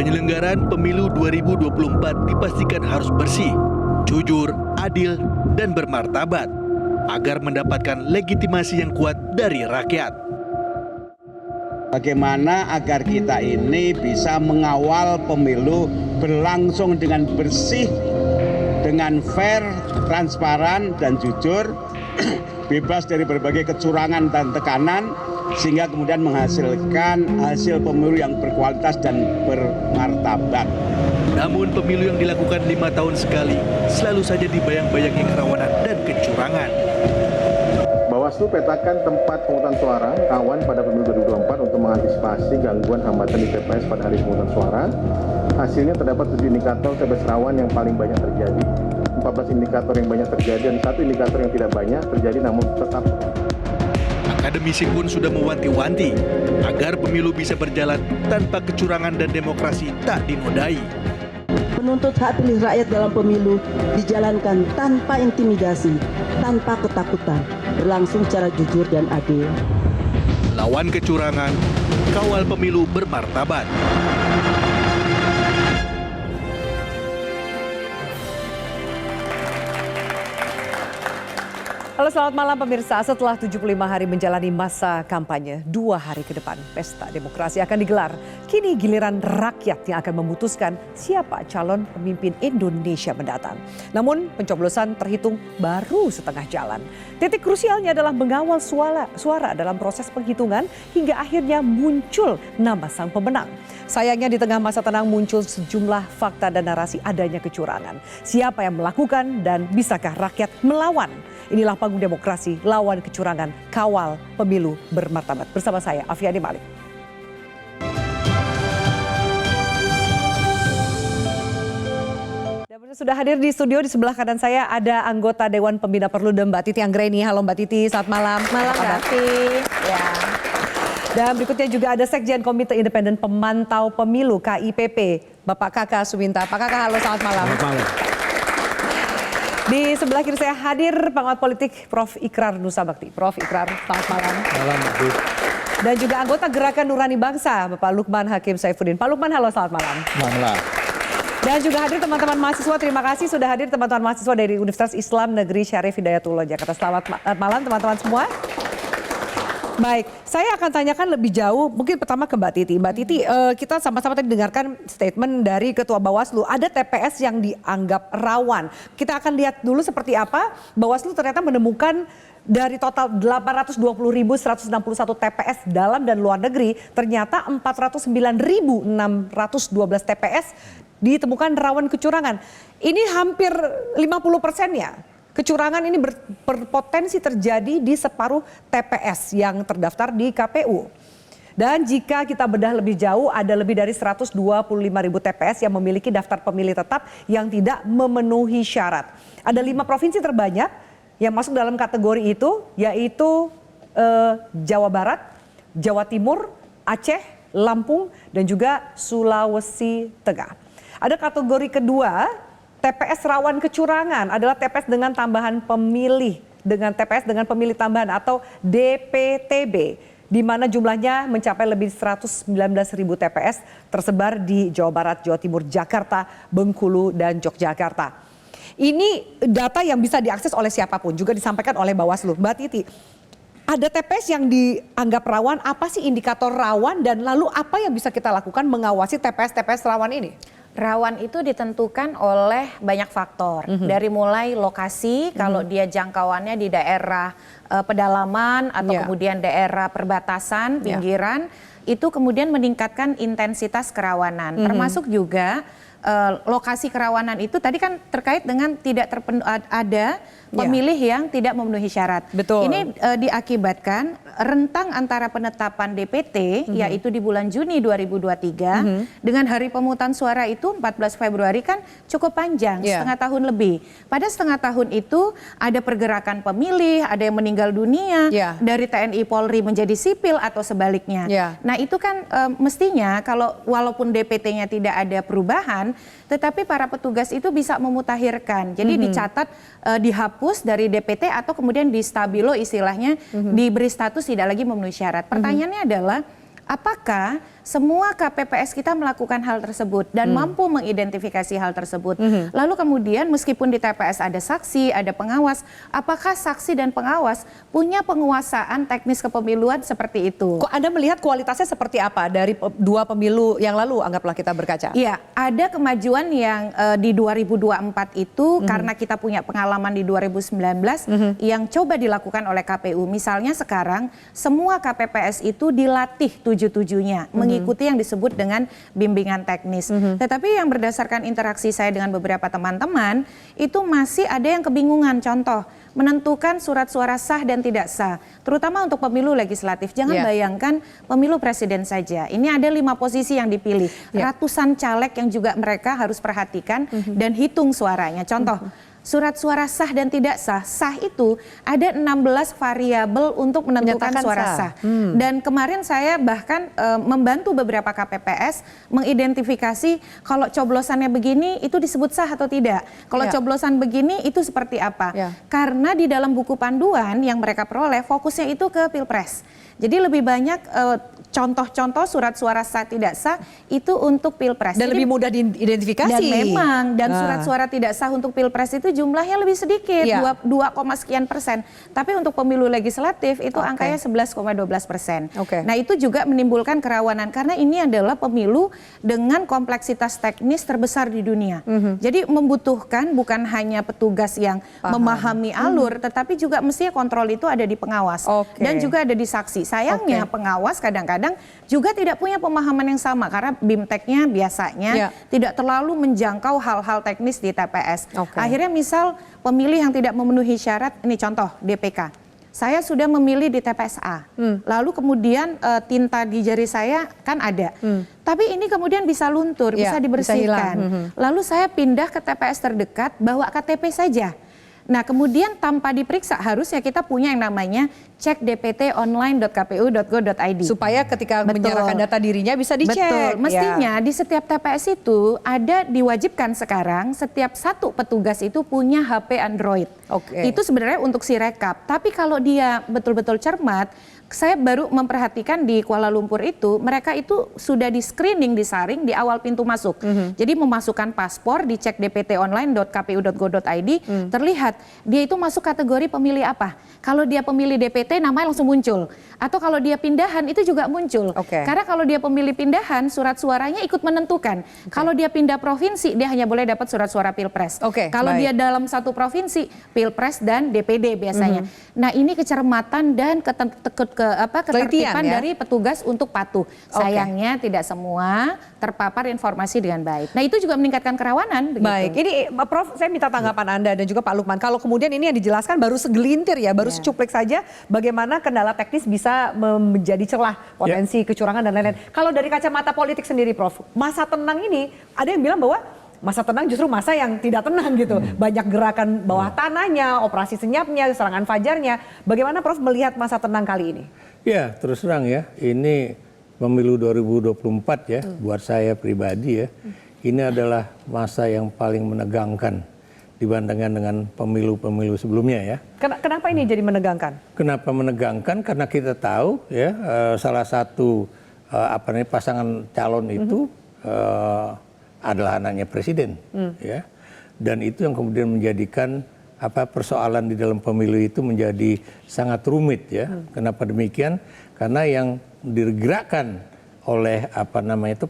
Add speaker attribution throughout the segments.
Speaker 1: Penyelenggaraan Pemilu 2024 dipastikan harus bersih, jujur, adil, dan bermartabat agar mendapatkan legitimasi yang kuat dari rakyat.
Speaker 2: Bagaimana agar kita ini bisa mengawal pemilu berlangsung dengan bersih, dengan fair, transparan, dan jujur, bebas dari berbagai kecurangan dan tekanan, sehingga kemudian menghasilkan hasil pemilu yang berkualitas dan bermartabat.
Speaker 1: Namun pemilu yang dilakukan 5 tahun sekali selalu saja dibayang-bayangi kerawanan dan kecurangan.
Speaker 3: Bawaslu petakan tempat pemungutan suara rawan pada pemilu 2024 untuk mengantisipasi gangguan hambatan di TPS pada hari pemungutan suara. Hasilnya terdapat 7 indikator TPS rawan yang paling banyak terjadi, 14 indikator yang banyak terjadi, dan 1 indikator yang tidak banyak terjadi namun tetap.
Speaker 1: Akademisi pun sudah mewanti-wanti agar pemilu bisa berjalan tanpa kecurangan dan demokrasi tak dinodai.
Speaker 4: Menuntut hak pilih rakyat dalam pemilu dijalankan tanpa intimidasi, tanpa ketakutan, berlangsung secara jujur dan adil.
Speaker 1: Lawan kecurangan, kawal pemilu bermartabat.
Speaker 5: Halo, selamat malam pemirsa. Setelah 75 hari menjalani masa kampanye, 2 hari ke depan pesta demokrasi akan digelar. Kini giliran rakyat yang akan memutuskan siapa calon pemimpin Indonesia mendatang. Namun pencoblosan terhitung baru setengah jalan. Titik krusialnya adalah mengawal suara dalam proses penghitungan hingga akhirnya muncul nama sang pemenang. Sayangnya di tengah masa tenang muncul sejumlah fakta dan narasi adanya kecurangan. Siapa yang melakukan dan bisakah rakyat melawan? Inilah panggung demokrasi lawan kecurangan, kawal pemilu bermartabat. Bersama saya Afiani Malik. Dan sudah hadir di studio, di sebelah kanan saya ada anggota Dewan Pembina Perludem Mbak Titi Anggraini. Halo Mbak Titi, selamat malam.
Speaker 6: Malam Mbak Titi. Ya.
Speaker 5: Dan berikutnya juga ada Sekjen Komite Independen Pemantau Pemilu KIPP, Bapak Kaka Suminta. Pak Kaka, halo, selamat malam.
Speaker 2: Selamat malam.
Speaker 5: Di sebelah kiri saya hadir pengamat politik Prof. Ikrar Nusa Bakti. Prof. Ikrar, selamat malam.
Speaker 2: Malam, Bu.
Speaker 5: Dan juga anggota Gerakan Nurani Bangsa, Bapak Lukman Hakim Saifuddin. Pak Lukman, halo, selamat malam.
Speaker 2: Malam.
Speaker 5: Dan juga hadir teman-teman mahasiswa, terima kasih sudah hadir teman-teman mahasiswa dari Universitas Islam Negeri Syarif Hidayatullah Jakarta. Selamat malam teman-teman semua. Baik, saya akan tanyakan lebih jauh, mungkin pertama ke Mbak Titi. Mbak Titi, kita sama-sama tadi dengarkan statement dari Ketua Bawaslu. Ada TPS yang dianggap rawan. Kita akan lihat dulu seperti apa. Bawaslu ternyata menemukan dari total 820.161 TPS dalam dan luar negeri, ternyata 409.612 TPS ditemukan rawan kecurangan. Ini hampir 50% ya. Kecurangan ini berpotensi terjadi di separuh TPS yang terdaftar di KPU. Dan jika kita bedah lebih jauh, ada lebih dari 125.000 TPS yang memiliki daftar pemilih tetap yang tidak memenuhi syarat. Ada 5 provinsi terbanyak yang masuk dalam kategori itu, yaitu Jawa Barat, Jawa Timur, Aceh, Lampung, dan juga Sulawesi Tengah. Ada kategori kedua, TPS rawan kecurangan adalah TPS dengan tambahan pemilih, dengan TPS dengan pemilih tambahan atau DPTB, di mana jumlahnya mencapai lebih 119.000 TPS tersebar di Jawa Barat, Jawa Timur, Jakarta, Bengkulu, dan Yogyakarta. Ini data yang bisa diakses oleh siapapun, juga disampaikan oleh Bawaslu. Mbak Titi, ada TPS yang dianggap rawan, apa sih indikator rawan dan lalu apa yang bisa kita lakukan mengawasi TPS-TPS rawan ini?
Speaker 6: Rawan itu ditentukan oleh banyak faktor. Dari mulai lokasi, kalau dia jangkauannya di daerah pedalaman atau kemudian daerah perbatasan, pinggiran, itu kemudian meningkatkan intensitas kerawanan. Termasuk juga lokasi kerawanan itu tadi kan terkait dengan tidak ada pemilih yang tidak memenuhi syarat.
Speaker 5: Betul.
Speaker 6: Ini diakibatkan rentang antara penetapan DPT yaitu di bulan Juni 2023 dengan hari pemungutan suara itu 14 Februari kan cukup panjang, setengah tahun lebih. Pada setengah tahun itu ada pergerakan pemilih, ada yang meninggal dunia, dari TNI Polri menjadi sipil atau sebaliknya. Nah itu kan mestinya kalau walaupun DPT-nya tidak ada perubahan, tetapi para petugas itu bisa memutakhirkan. Jadi dicatat, dihapus dari DPT atau kemudian di stabilo istilahnya, diberi status tidak lagi memenuhi syarat. Pertanyaannya adalah apakah semua KPPS kita melakukan hal tersebut dan mampu mengidentifikasi hal tersebut. Lalu kemudian meskipun di TPS ada saksi, ada pengawas, apakah saksi dan pengawas punya penguasaan teknis kepemiluan seperti itu?
Speaker 5: Kok Anda melihat kualitasnya seperti apa dari 2 pemilu yang lalu, anggaplah kita berkaca?
Speaker 6: Iya, ada kemajuan yang di 2024 itu karena kita punya pengalaman di 2019 yang coba dilakukan oleh KPU. Misalnya sekarang semua KPPS itu dilatih 7-7-nya mengikuti yang disebut dengan bimbingan teknis. Tetapi yang berdasarkan interaksi saya dengan beberapa teman-teman itu masih ada yang kebingungan. Contoh, menentukan surat suara sah dan tidak sah, terutama untuk pemilu legislatif. Jangan bayangkan pemilu presiden saja. Ini ada 5 posisi yang dipilih, ratusan caleg yang juga mereka harus perhatikan dan hitung suaranya. Contoh, surat suara sah dan tidak sah. Sah itu ada 16 variabel untuk menentukan suara sah. Dan kemarin saya bahkan membantu beberapa KPPS mengidentifikasi kalau coblosannya begini itu disebut sah atau tidak. Kalau coblosan begini itu seperti apa. Karena di dalam buku panduan yang mereka peroleh fokusnya itu ke Pilpres. Jadi lebih banyak contoh-contoh surat suara sah tidak sah itu untuk Pilpres.
Speaker 5: Dan jadi, lebih mudah diidentifikasi.
Speaker 6: Dan memang, surat suara tidak sah untuk Pilpres itu jumlahnya lebih sedikit, 2, sekian persen. Tapi untuk pemilu legislatif itu angkanya 11,12%. Nah itu juga menimbulkan kerawanan karena ini adalah pemilu dengan kompleksitas teknis terbesar di dunia. Jadi membutuhkan bukan hanya petugas yang memahami alur, tetapi juga mestinya kontrol itu ada di pengawas. Dan juga ada di saksi. Sayangnya pengawas kadang-kadang juga tidak punya pemahaman yang sama karena BIMTEK-nya biasanya tidak terlalu menjangkau hal-hal teknis di TPS. Akhirnya misal pemilih yang tidak memenuhi syarat, ini contoh DPK. Saya sudah memilih di TPS A, lalu kemudian tinta di jari saya kan ada. Tapi ini kemudian bisa luntur, bisa dibersihkan. Lalu saya pindah ke TPS terdekat, bawa KTP saja. Nah kemudian tanpa diperiksa harusnya kita punya yang namanya cek dptonline.kpu.go.id.
Speaker 5: Supaya ketika menyerahkan data dirinya bisa dicek.
Speaker 6: Betul, mestinya di setiap TPS itu ada diwajibkan sekarang setiap satu petugas itu punya HP Android. Itu sebenarnya untuk si rekap, tapi kalau dia betul-betul cermat, saya baru memperhatikan di Kuala Lumpur itu, mereka itu sudah di screening, disaring di awal pintu masuk. Jadi memasukkan paspor, dicek dptonline.kpu.go.id, terlihat dia itu masuk kategori pemilih apa. Kalau dia pemilih DPT, namanya langsung muncul. Atau kalau dia pindahan, itu juga muncul. Karena kalau dia pemilih pindahan, surat suaranya ikut menentukan. Kalau dia pindah provinsi, dia hanya boleh dapat surat suara Pilpres. Kalau dia dalam satu provinsi, Pilpres dan DPD biasanya. Nah ini kecermatan dan ketertiban dari petugas untuk patuh. Sayangnya tidak semua terpapar informasi dengan baik. Nah itu juga meningkatkan kerawanan.
Speaker 5: Baik, ini Prof, saya minta tanggapan Anda dan juga Pak Lukman. Kalau kemudian ini yang dijelaskan baru segelintir ya, baru secuplik saja bagaimana kendala teknis bisa menjadi celah potensi kecurangan dan lain-lain. Kalau dari kacamata politik sendiri Prof, masa tenang ini ada yang bilang bahwa masa tenang justru masa yang tidak tenang gitu. Banyak gerakan bawah tanahnya, operasi senyapnya, serangan fajarnya. Bagaimana Prof melihat masa tenang kali ini?
Speaker 7: Ya terus terang ya, ini pemilu 2024 ya, buat saya pribadi ya, ini adalah masa yang paling menegangkan dibandingkan dengan pemilu-pemilu sebelumnya ya.
Speaker 5: Kenapa ini jadi menegangkan?
Speaker 7: Kenapa menegangkan? Karena kita tahu ya, salah satu pasangan calon itu adalah anaknya presiden, ya, dan itu yang kemudian menjadikan persoalan di dalam pemilu itu menjadi sangat rumit ya. Kenapa demikian? Karena yang digerakkan oleh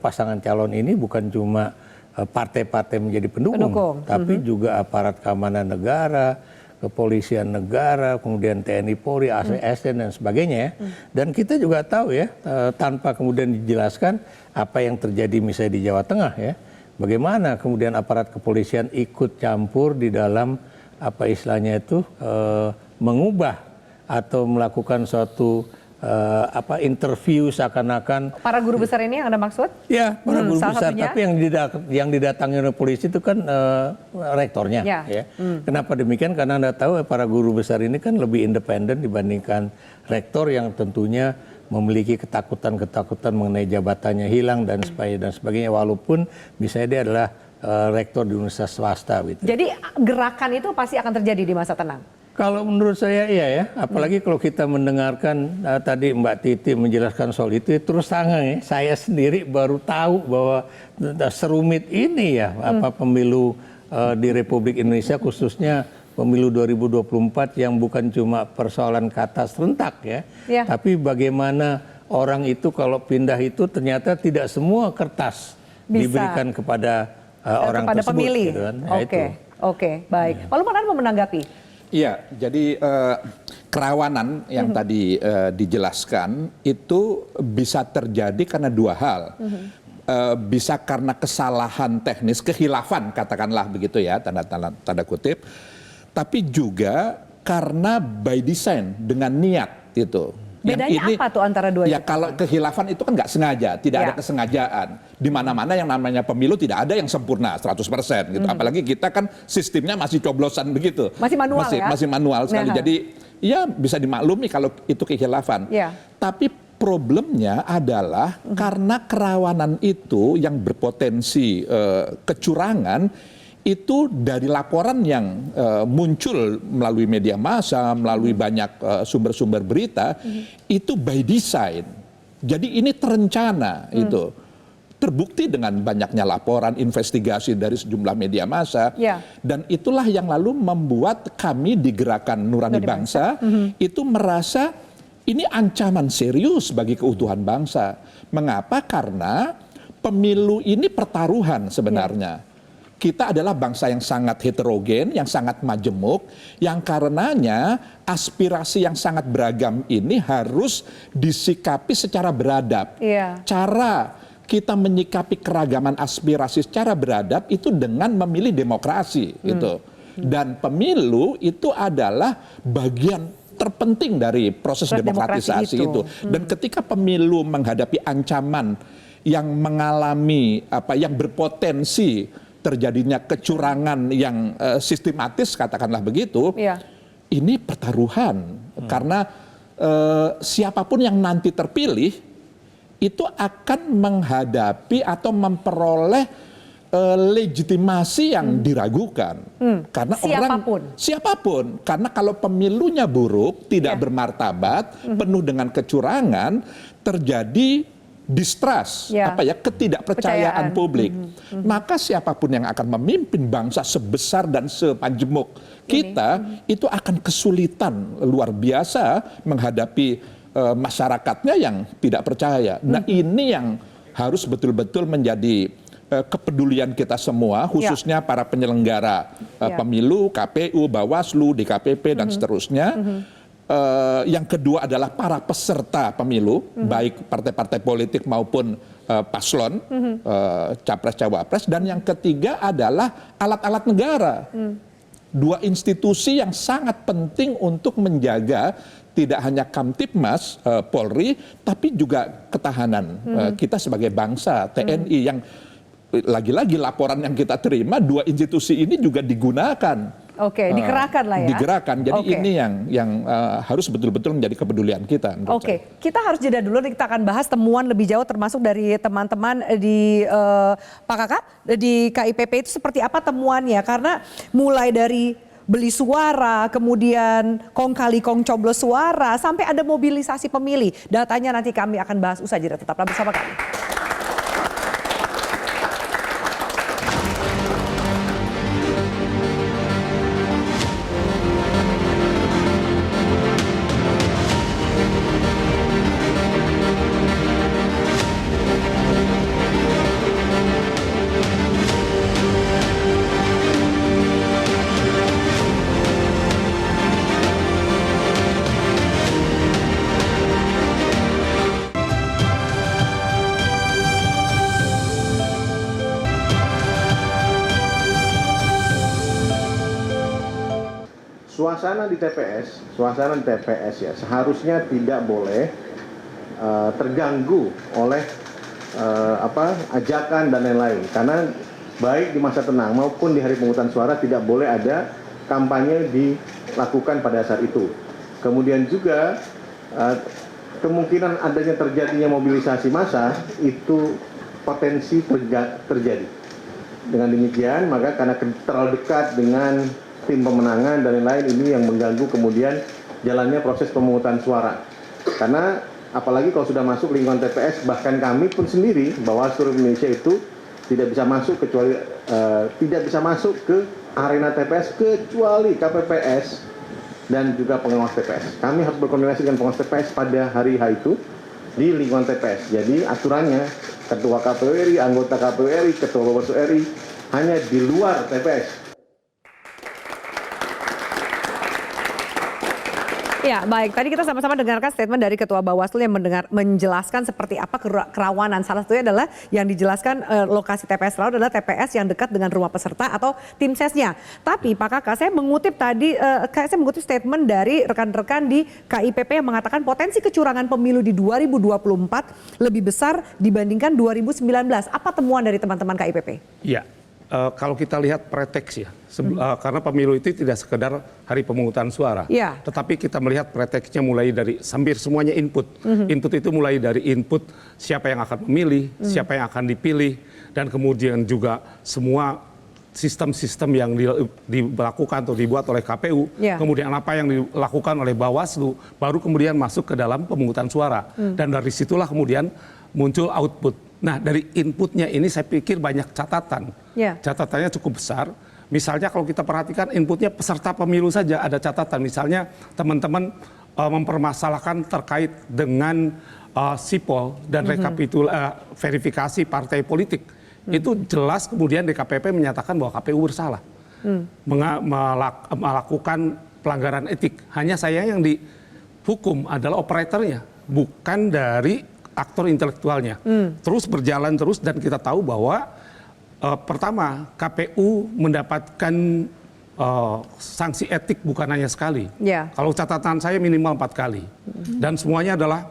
Speaker 7: pasangan calon ini bukan cuma partai-partai menjadi pendukung, tapi juga aparat keamanan negara, kepolisian negara, kemudian TNI, Polri, ASN dan sebagainya ya. Dan kita juga tahu ya, tanpa kemudian dijelaskan apa yang terjadi misalnya di Jawa Tengah ya. Bagaimana kemudian aparat kepolisian ikut campur di dalam mengubah atau melakukan suatu interview seakan-akan
Speaker 5: para guru besar ini yang Anda maksud?
Speaker 7: Ya, para guru besar.
Speaker 5: Satunya?
Speaker 7: Tapi yang didatangi oleh polisi itu kan rektornya. Ya. Kenapa demikian? Karena Anda tahu para guru besar ini kan lebih independen dibandingkan rektor yang tentunya memiliki ketakutan mengenai jabatannya hilang dan sebagainya. Walaupun misalnya dia adalah rektor di universitas swasta. Gitu.
Speaker 5: Jadi gerakan itu pasti akan terjadi di masa tenang?
Speaker 7: Kalau menurut saya iya ya, apalagi kalau kita mendengarkan tadi Mbak Titi menjelaskan soal itu, terus terang ya, saya sendiri baru tahu bahwa serumit ini ya apa pemilu di Republik Indonesia, khususnya pemilu 2024 yang bukan cuma persoalan kata serentak ya, tapi bagaimana orang itu kalau pindah itu ternyata tidak semua kertas diberikan kepada orang
Speaker 5: kepada
Speaker 7: tersebut.
Speaker 5: Pemilih.
Speaker 7: Gitu kan.
Speaker 5: Oke, baik. Pak Lukman, Anda mau menanggapi?
Speaker 8: Iya, jadi kerawanan yang tadi dijelaskan itu bisa terjadi karena dua hal. Bisa karena kesalahan teknis, kehilafan katakanlah begitu ya, tanda kutip. Tapi juga karena by design, dengan niat itu.
Speaker 5: Bedanya apa tuh antara dua
Speaker 8: ya
Speaker 5: itu?
Speaker 8: kalau kehilafan itu kan nggak sengaja, tidak ada kesengajaan. Di mana-mana yang namanya pemilu tidak ada yang sempurna 100% gitu. Apalagi kita kan sistemnya masih coblosan begitu.
Speaker 5: Masih manual ya?
Speaker 8: Masih manual sekali. Jadi ya bisa dimaklumi kalau itu kehilafan. Tapi problemnya adalah karena kerawanan itu yang berpotensi kecurangan, itu dari laporan yang muncul melalui media massa, melalui banyak sumber-sumber berita, itu by design. Jadi ini terencana itu. Terbukti dengan banyaknya laporan, investigasi dari sejumlah media massa. Dan itulah yang lalu membuat kami di Gerakan Nurani Bangsa itu merasa ini ancaman serius bagi keutuhan bangsa. Mengapa? Karena pemilu ini pertaruhan sebenarnya. Kita adalah bangsa yang sangat heterogen, yang sangat majemuk, yang karenanya aspirasi yang sangat beragam ini harus disikapi secara beradab. Cara kita menyikapi keragaman aspirasi secara beradab itu dengan memilih demokrasi. Gitu. Dan pemilu itu adalah bagian terpenting dari proses demokratisasi itu. Dan ketika pemilu menghadapi ancaman yang mengalami yang berpotensi terjadinya kecurangan yang sistematis, katakanlah begitu, ini pertaruhan. Karena siapapun yang nanti terpilih, itu akan menghadapi atau memperoleh legitimasi yang diragukan. Karena siapapun. Karena kalau pemilunya buruk, tidak bermartabat, penuh dengan kecurangan, terjadi distrust, ketidakpercayaan publik. Maka siapapun yang akan memimpin bangsa sebesar dan sepanjemuk kita itu akan kesulitan luar biasa menghadapi masyarakatnya yang tidak percaya. Nah, ini yang harus betul-betul menjadi kepedulian kita semua, khususnya para penyelenggara pemilu, KPU, Bawaslu, DKPP dan seterusnya. Yang kedua adalah para peserta pemilu, baik partai-partai politik maupun paslon, capres-cawapres. Dan yang ketiga adalah alat-alat negara. Dua institusi yang sangat penting untuk menjaga tidak hanya Kamtibmas, Polri, tapi juga ketahanan kita sebagai bangsa, TNI, yang lagi-lagi laporan yang kita terima, dua institusi ini juga digunakan.
Speaker 5: Dikerahkan lah ya.
Speaker 8: Digerakkan. Jadi ini yang harus betul-betul menjadi kepedulian kita.
Speaker 5: Kita harus jeda dulu. Kita akan bahas temuan lebih jauh termasuk dari teman-teman di Pak Kakak di KIPP itu seperti apa temuannya. Karena mulai dari beli suara, kemudian kong kali kong coblos suara, sampai ada mobilisasi pemilih. Datanya nanti kami akan bahas usai jeda. Tetaplah bersama kami.
Speaker 3: Suasana di TPS ya seharusnya tidak boleh terganggu oleh ajakan dan lain-lain. Karena baik di masa tenang maupun di hari pemungutan suara tidak boleh ada kampanye dilakukan pada saat itu. Kemudian juga kemungkinan adanya terjadinya mobilisasi massa itu potensi terjadi. Dengan demikian maka karena terlalu dekat dengan tim pemenangan dan lain-lain ini yang mengganggu kemudian jalannya proses pemungutan suara. Karena apalagi kalau sudah masuk lingkungan TPS, bahkan kami pun sendiri Bawaslu Indonesia itu tidak bisa masuk kecuali tidak bisa masuk ke arena TPS kecuali KPPS dan juga pengawas TPS. Kami harus berkoordinasi dengan pengawas TPS pada hari H itu di lingkungan TPS. Jadi aturannya ketua KPU RI, anggota KPU RI, ketua Bawaslu RI hanya di luar TPS.
Speaker 5: Ya, baik. Tadi kita sama-sama dengarkan statement dari Ketua Bawaslu yang menjelaskan seperti apa kerawanan. Salah satunya adalah yang dijelaskan lokasi TPS Raut adalah TPS yang dekat dengan rumah peserta atau tim sesnya. Tapi Pak Kakak, saya mengutip statement dari rekan-rekan di KIPP yang mengatakan potensi kecurangan pemilu di 2024 lebih besar dibandingkan 2019. Apa temuan dari teman-teman KIPP?
Speaker 9: Iya. Kalau kita lihat preteks ya, karena pemilu itu tidak sekedar hari pemungutan suara, tetapi kita melihat preteksnya mulai dari hampir semuanya input. Input itu mulai dari input siapa yang akan memilih, siapa yang akan dipilih, dan kemudian juga semua sistem-sistem yang dilakukan atau dibuat oleh KPU, kemudian apa yang dilakukan oleh Bawaslu, baru kemudian masuk ke dalam pemungutan suara. Dan dari situlah kemudian muncul output. Nah, dari inputnya ini saya pikir banyak catatan. Catatannya cukup besar. Misalnya kalau kita perhatikan inputnya peserta pemilu saja ada catatan. Misalnya teman-teman mempermasalahkan terkait dengan sipol dan verifikasi partai politik. Itu jelas kemudian DKPP menyatakan bahwa KPU bersalah. Melakukan pelanggaran etik. Hanya saya yang dihukum adalah operatornya, bukan dari aktor intelektualnya. Terus berjalan terus dan kita tahu bahwa pertama KPU mendapatkan sanksi etik bukan hanya sekali. Kalau catatan saya minimal 4 kali. Dan semuanya adalah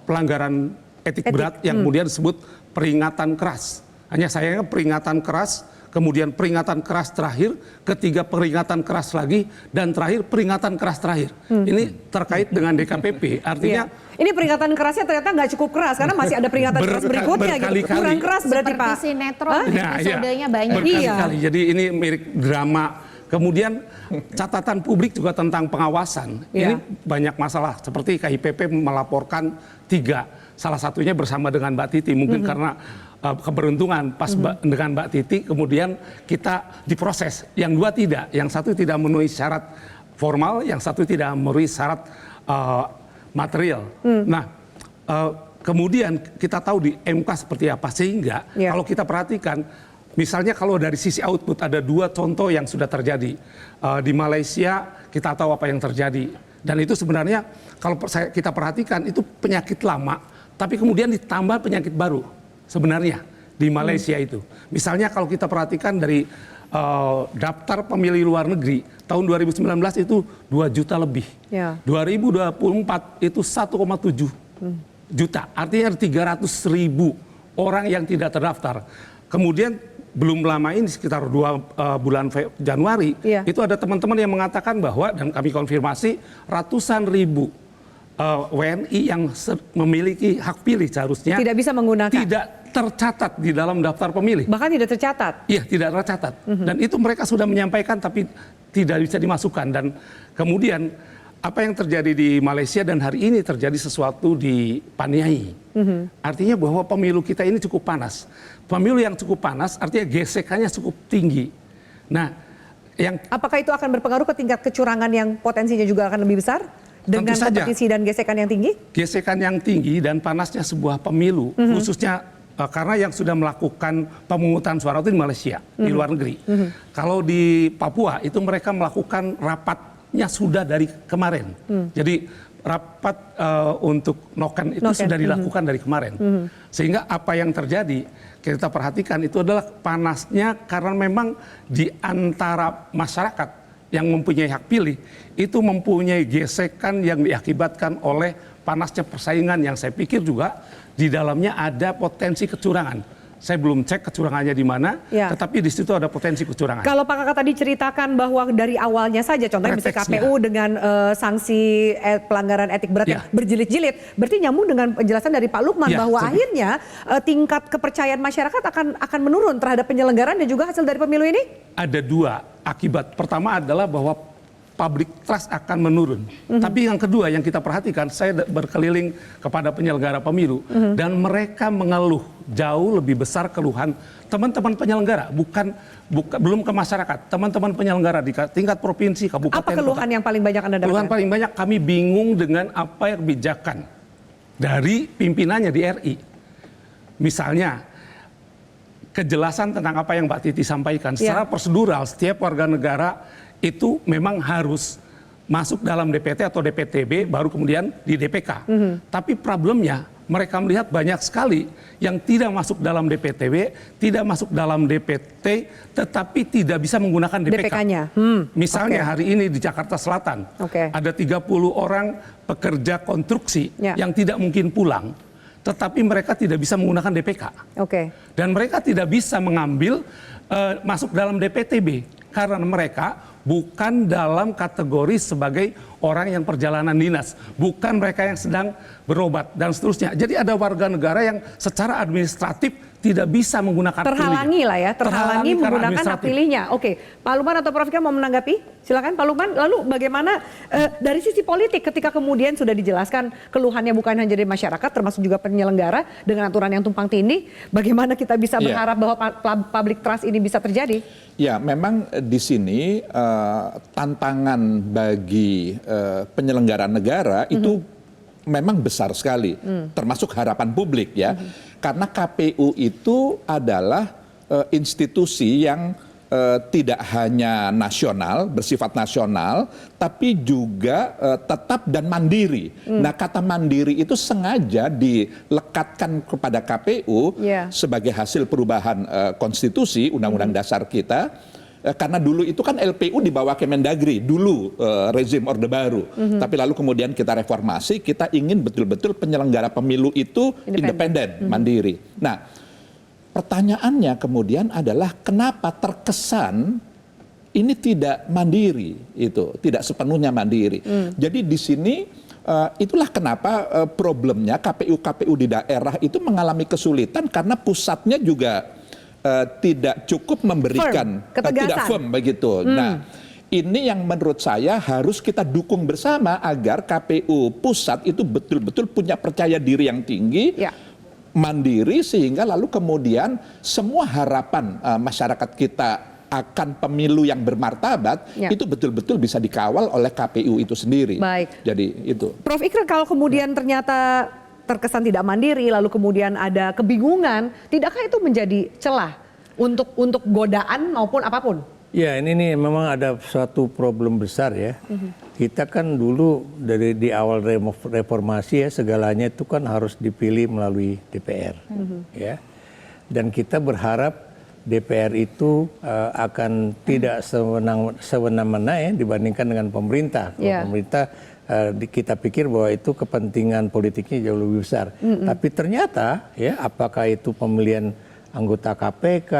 Speaker 9: pelanggaran etik berat yang kemudian disebut peringatan keras. Hanya sayangnya peringatan keras, kemudian peringatan keras terakhir, ketiga peringatan keras lagi, dan terakhir peringatan keras terakhir. Ini terkait dengan DKPP, artinya
Speaker 5: ini peringatan kerasnya ternyata nggak cukup keras karena masih ada peringatan keras berikutnya gitu. Kurang keras berarti Pak.
Speaker 6: Seperti sinetron, episodenya banyak.
Speaker 9: Berkali-kali, jadi ini mirip drama. Kemudian catatan publik juga tentang pengawasan. Ini banyak masalah, seperti KIPP melaporkan 3. Salah satunya bersama dengan Mbak Titi, mungkin karena keberuntungan pas dengan Mbak Titi kemudian kita diproses. Yang 2 tidak, yang 1 tidak memenuhi syarat formal, yang 1 tidak memenuhi syarat material. Nah, kemudian kita tahu di MK seperti apa, sehingga kalau kita perhatikan, misalnya kalau dari sisi output ada 2 contoh yang sudah terjadi. Di Malaysia kita tahu apa yang terjadi. Dan itu sebenarnya kalau kita perhatikan itu penyakit lama, tapi kemudian ditambah penyakit baru sebenarnya di Malaysia itu. Misalnya kalau kita perhatikan dari daftar pemilih luar negeri tahun 2019 itu 2 juta lebih. 2024 itu 1,7 juta. Artinya ada 300.000 orang yang tidak terdaftar. Kemudian belum lama ini sekitar 2 bulan Januari itu ada teman-teman yang mengatakan bahwa, dan kami konfirmasi, ratusan ribu WNI yang memiliki hak pilih seharusnya
Speaker 5: tidak bisa menggunakan,
Speaker 9: tidak tercatat di dalam daftar pemilih.
Speaker 5: Bahkan tidak tercatat. Iya,
Speaker 9: tidak tercatat. Dan itu mereka sudah menyampaikan tapi tidak bisa dimasukkan. Dan kemudian apa yang terjadi di Malaysia dan hari ini terjadi sesuatu di Paniai. Artinya bahwa pemilu kita ini cukup panas. Pemilu yang cukup panas artinya gesekannya cukup tinggi. Nah,
Speaker 5: apakah itu akan berpengaruh ke tingkat kecurangan yang potensinya juga akan lebih besar? Dengan kompetisi dan gesekan yang tinggi? Gesekan yang tinggi dan panasnya sebuah pemilu, khususnya karena yang sudah melakukan pemungutan suara itu di Malaysia, di luar negeri. Kalau di Papua itu mereka melakukan rapatnya sudah dari kemarin. Jadi rapat untuk noken itu sudah dilakukan dari kemarin. Sehingga apa yang terjadi, kita perhatikan itu adalah panasnya karena memang di antara masyarakat yang mempunyai hak pilih itu mempunyai gesekan yang diakibatkan oleh panasnya persaingan yang saya pikir juga di dalamnya ada potensi kecurangan. Saya belum cek kecurangannya di mana, tetapi di situ ada potensi kecurangan. Kalau Pak Kakak tadi ceritakan bahwa dari awalnya saja, contohnya misalnya KPU dengan sanksi pelanggaran etik berat yang berjilid-jilid, berarti nyambung dengan penjelasan dari Pak Lukman bahwa akhirnya tingkat kepercayaan masyarakat akan menurun terhadap penyelenggaraan dan juga hasil dari pemilu ini? Ada
Speaker 9: akibat. Pertama adalah bahwa public trust akan menurun. Tapi yang kedua yang kita perhatikan, saya berkeliling kepada penyelenggara pemilu dan mereka mengeluh jauh lebih besar keluhan teman-teman penyelenggara, belum ke masyarakat, teman-teman penyelenggara di tingkat provinsi, kabupaten.
Speaker 5: Apa keluhan yang paling banyak Anda dapatkan?
Speaker 9: Keluhan paling banyak, kami bingung dengan apa kebijakan dari pimpinannya di RI. Misalnya, kejelasan tentang apa yang Mbak Titi sampaikan. Secara prosedural, setiap warga negara itu memang harus masuk dalam DPT atau DPTB, baru kemudian di DPK. Tapi problemnya, mereka melihat banyak sekali yang tidak masuk dalam DPTB, tidak masuk dalam DPT, tetapi tidak bisa menggunakan DPK.
Speaker 5: DPK-nya.
Speaker 9: Misalnya hari ini di Jakarta Selatan, ada 30 orang pekerja konstruksi yang tidak mungkin pulang, tetapi mereka tidak bisa menggunakan DPK. Dan mereka tidak bisa mengambil masuk dalam DPTB karena mereka bukan dalam kategori sebagai orang yang perjalanan dinas, bukan mereka yang sedang berobat dan seterusnya. Jadi ada warga negara yang secara administratif tidak bisa menggunakan
Speaker 5: terhalangi
Speaker 9: pilihnya.
Speaker 5: lah ya, terhalangi menggunakan hak pilihnya. Oke, Pak Lukman atau Prof Ikram mau menanggapi? Silakan Pak Lukman. Lalu bagaimana dari sisi politik ketika kemudian sudah dijelaskan keluhannya bukan hanya dari masyarakat, termasuk juga penyelenggara dengan aturan yang tumpang tindih, bagaimana kita bisa berharap bahwa public trust ini bisa terjadi?
Speaker 8: Ya, memang di sini tantangan bagi penyelenggara negara itu memang besar sekali, termasuk harapan publik ya. Karena KPU itu adalah institusi yang tidak hanya nasional, bersifat nasional, tapi juga tetap dan mandiri. Nah, kata mandiri itu sengaja dilekatkan kepada KPU sebagai hasil perubahan konstitusi, Undang-Undang Dasar kita. Karena dulu itu kan LPU di bawah Kemendagri, dulu rezim Orde Baru. Tapi lalu kemudian kita reformasi, kita ingin betul-betul penyelenggara pemilu itu independen, mandiri. Nah, pertanyaannya kemudian adalah kenapa terkesan ini tidak mandiri, itu tidak sepenuhnya mandiri. Jadi di sini itulah kenapa problemnya KPU-KPU di daerah itu mengalami kesulitan karena pusatnya juga tidak cukup memberikan, tidak firm begitu. Nah, ini yang menurut saya harus kita dukung bersama agar KPU pusat itu betul-betul punya percaya diri yang tinggi, mandiri, sehingga lalu kemudian semua harapan masyarakat kita akan pemilu yang bermartabat itu betul-betul bisa dikawal oleh KPU itu sendiri. Jadi itu.
Speaker 5: Prof Ikram, kalau kemudian ternyata terkesan tidak mandiri, lalu kemudian ada kebingungan, tidakkah itu menjadi celah untuk godaan maupun apapun?
Speaker 7: Ya, ini nih memang ada suatu problem besar ya. Kita kan dulu di awal reformasi ya, segalanya itu kan harus dipilih melalui DPR. Ya. Dan kita berharap DPR itu akan tidak sewenang-wenang ya dibandingkan dengan pemerintah. Kalau pemerintah kita pikir bahwa itu kepentingan politiknya jauh lebih besar. Tapi ternyata ya apakah itu pemilihan anggota KPK,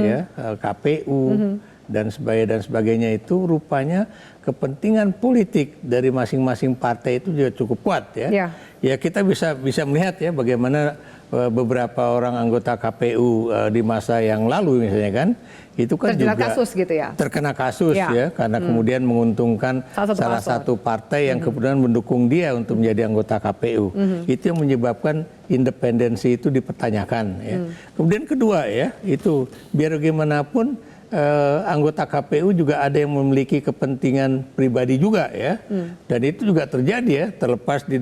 Speaker 7: ya, KPU dan sebagainya itu rupanya kepentingan politik dari masing-masing partai itu juga cukup kuat ya. Ya kita bisa melihat ya bagaimana beberapa orang anggota KPU di masa yang lalu misalnya kan itu kan terkena juga
Speaker 5: kasus gitu ya.
Speaker 7: Terkena kasus ya karena kemudian menguntungkan salah satu partai yang kemudian mendukung dia untuk menjadi anggota KPU. Itu yang menyebabkan independensi itu dipertanyakan ya. Kemudian kedua ya itu biar bagaimanapun anggota KPU juga ada yang memiliki kepentingan pribadi juga ya. Dan itu juga terjadi ya terlepas di